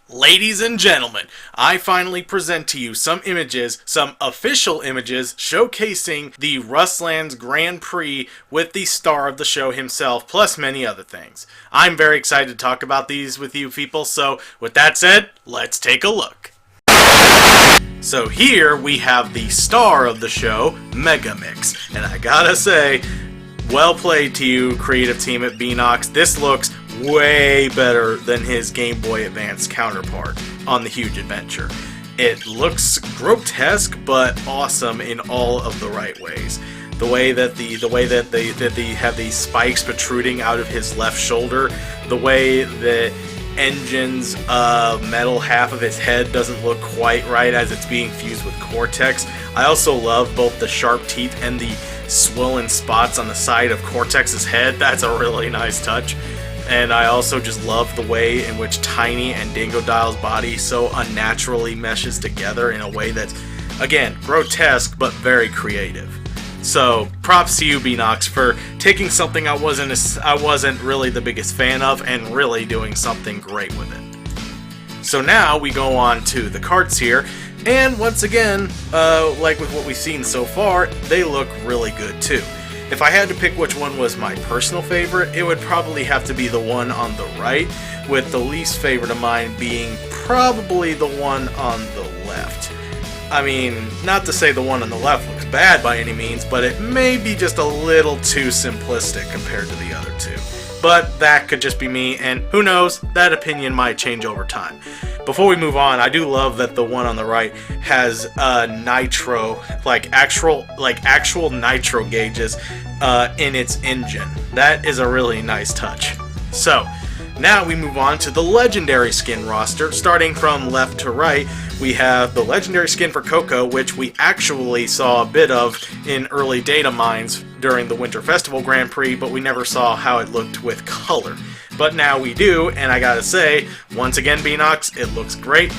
Ladies and gentlemen, I finally present to you some images, some official images, showcasing the Rustlands Grand Prix with the star of the show himself, plus many other things. I'm very excited to talk about these with you people, so with that said, let's take a look. So here we have the star of the show, Megamix, and I gotta say, well played to you, creative team at Beanox. This looks way better than his Game Boy Advance counterpart on the Huge Adventure. It looks grotesque but awesome in all of the right ways. The way that they have these spikes protruding out of his left shoulder, the way the engine's metal half of his head doesn't look quite right as it's being fused with Cortex. I also love both the sharp teeth and the swollen spots on the side of Cortex's head. That's a really nice touch. And I also just love the way in which Tiny and Dingodile's body so unnaturally meshes together in a way that's, again, grotesque but very creative. So props to you, Beanox, for taking something I wasn't really the biggest fan of and really doing something great with it. So now we go on to the carts here, and once again, like with what we've seen so far, they look really good too. If I had to pick which one was my personal favorite, it would probably have to be the one on the right, with the least favorite of mine being probably the one on the left. I mean, not to say the one on the left looks bad by any means, but it may be just a little too simplistic compared to the other two. But that could just be me, and who knows, that opinion might change over time. Before we move on, I do love that the one on the right has nitro, actual nitro gauges in its engine. That is a really nice touch. So, now we move on to the legendary skin roster. Starting from left to right, we have the legendary skin for Coco, which we actually saw a bit of in early data mines during the Winter Festival Grand Prix, but we never saw how it looked with color. But now we do, and I gotta say, once again, Beanox, it looks great.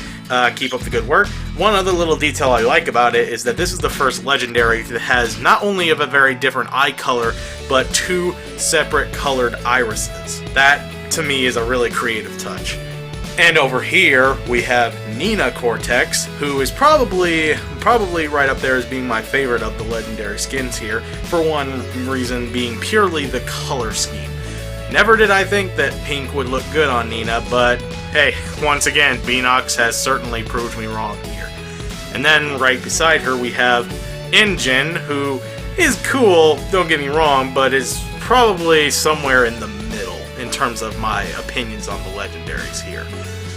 Keep up the good work. One other little detail I like about it is that this is the first legendary that has not only of a very different eye color, but two separate colored irises. That, to me, is a really creative touch. And over here, we have Nina Cortex, who is probably right up there as being my favorite of the legendary skins here, for one reason being purely the color scheme. Never did I think that pink would look good on Nina, but hey, once again, Beanox has certainly proved me wrong here. And then right beside her we have Engine, who is cool, don't get me wrong, but is probably somewhere in the middle in terms of my opinions on the legendaries here.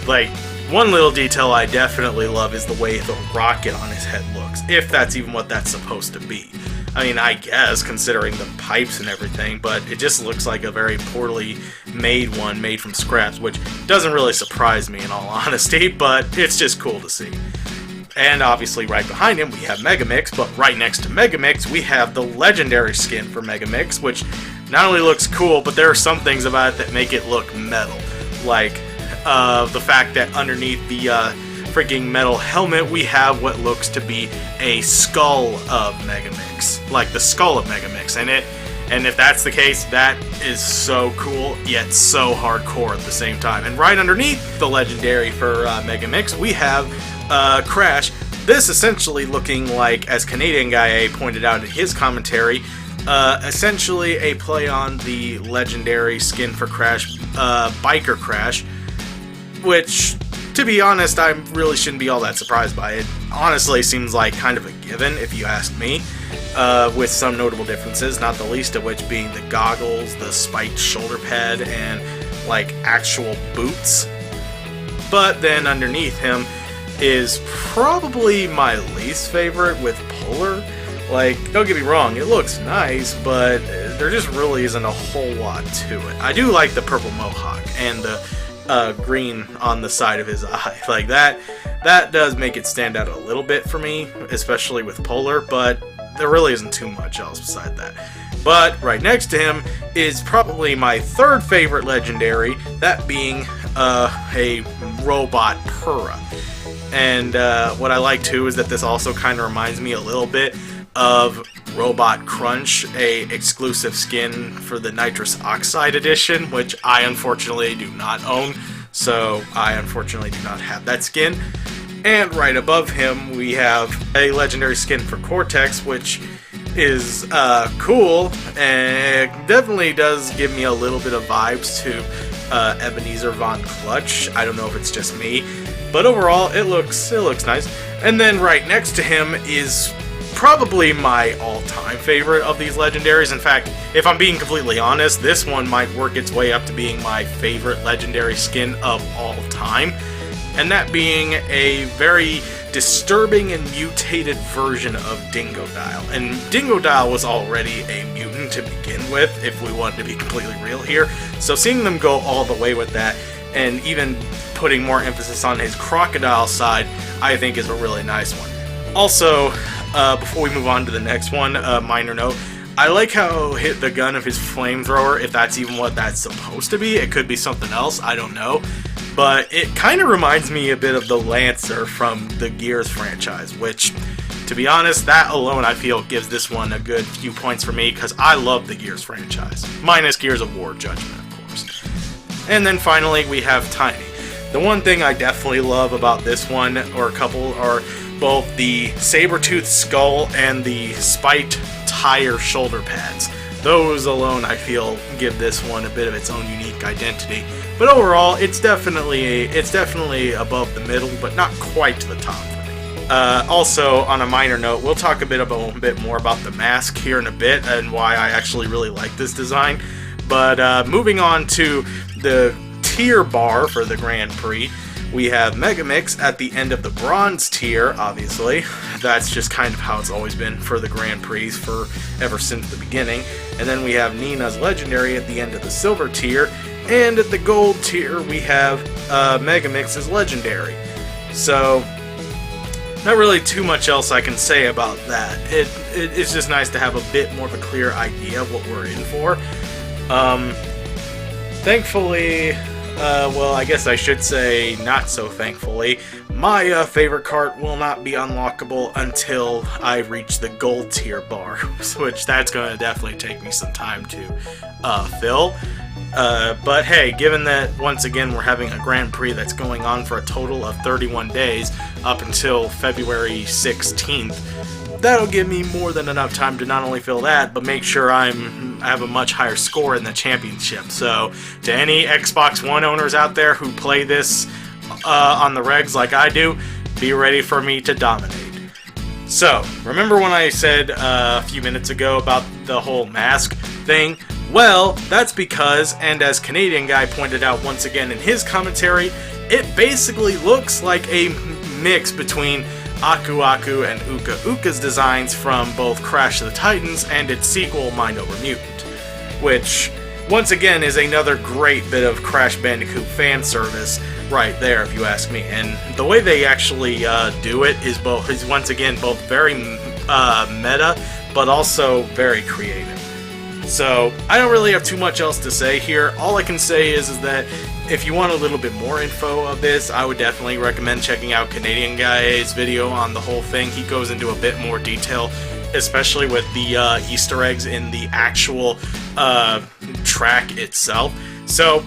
Like, one little detail I definitely love is the way the rocket on his head looks, if that's even what that's supposed to be. I mean, I guess, considering the pipes and everything, but it just looks like a very poorly made one, made from scraps, which doesn't really surprise me in all honesty, but it's just cool to see. And obviously right behind him we have Megamix, but right next to Megamix we have the legendary skin for Megamix, which not only looks cool, but there are some things about it that make it look metal. Like the fact that underneath the freaking metal helmet we have what looks to be a skull of Megamix, like the skull of Megamix, and if that's the case, that is so cool yet so hardcore at the same time. And right underneath the legendary for Megamix we have Crash, this essentially looking like, as Canadian Guy A pointed out in his commentary, essentially a play on the legendary skin for Crash, Biker Crash, which, to be honest, I really shouldn't be all that surprised by it. Honestly, seems like kind of a given, if you ask me, with some notable differences, not the least of which being the goggles, the spiked shoulder pad, and, like, actual boots. But then underneath him is probably my least favorite with Polar. Like, don't get me wrong, it looks nice, but there just really isn't a whole lot to it. I do like the purple mohawk and the green on the side of his eye. Like, that does make it stand out a little bit for me, especially with Polar, but there really isn't too much else beside that. But right next to him is probably my third favorite legendary, that being a robot Purra. And what I like too is that this also kind of reminds me a little bit of Robot Crunch, a exclusive skin for the Nitrous Oxide edition, which I unfortunately do not own. so I unfortunately do not have that skin. And right above him, we have a legendary skin for Cortex, which is cool, and it definitely does give me a little bit of vibes to Ebenezer Von Clutch. I don't know if it's just me, but overall, it looks nice. And then right next to him is probably my all-time favorite of these legendaries. In fact, if I'm being completely honest, this one might work its way up to being my favorite legendary skin of all time. And that being a very disturbing and mutated version of Dingodile. And Dingodile was already a mutant to begin with, if we wanted to be completely real here. So seeing them go all the way with that, and even putting more emphasis on his crocodile side, I think is a really nice one. Also, before we move on to the next one, minor note, I like how hit the gun of his flamethrower, if that's even what that's supposed to be. It could be something else, I don't know. But it kind of reminds me a bit of the Lancer from the Gears franchise, which, to be honest, that alone I feel gives this one a good few points for me, because I love the Gears franchise. Minus Gears of War Judgment, of course. And then finally, we have Tiny. The one thing I definitely love about this one, or a couple, are both the saber-toothed skull and the spiked tire shoulder pads. Those alone, I feel, give this one a bit of its own unique identity. But overall, it's definitely above the middle, but not quite to the top for me. Also, on a minor note, we'll talk a bit more about the mask here in a bit and why I actually really like this design. But moving on to the tier bar for the Grand Prix, we have Megamix at the end of the bronze tier, obviously. That's just kind of how it's always been for the Grand Prix ever since the beginning. And then we have Nina's Legendary at the end of the silver tier. And at the gold tier, we have Megamix's Legendary. So, not really too much else I can say about that. It's just nice to have a bit more of a clear idea of what we're in for. Thankfully, well, I guess I should say not so thankfully, my favorite cart will not be unlockable until I reach the gold tier bar, which that's going to definitely take me some time to fill. But hey, given that once again we're having a Grand Prix that's going on for a total of 31 days up until February 16th, that'll give me more than enough time to not only fill that, but make sure I have a much higher score in the championship. So, to any Xbox One owners out there who play this on the regs like I do, be ready for me to dominate. So, remember when I said a few minutes ago about the whole mask thing? Well, that's because, and as Canadian Guy pointed out once again in his commentary, it basically looks like a mix between Aku Aku and Uka Uka's designs from both Crash of the Titans and its sequel, Mind Over Mutant, which, once again, is another great bit of Crash Bandicoot fan service right there, if you ask me. And the way they actually do it is once again both very meta, but also very creative. So, I don't really have too much else to say here. All I can say is that if you want a little bit more info of this, I would definitely recommend checking out Canadian Guy's video on the whole thing. He goes into a bit more detail, especially with the Easter eggs in the actual track itself. So,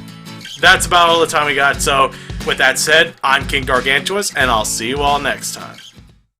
that's about all the time we got. So, with that said, I'm King Gargantuous, and I'll see you all next time.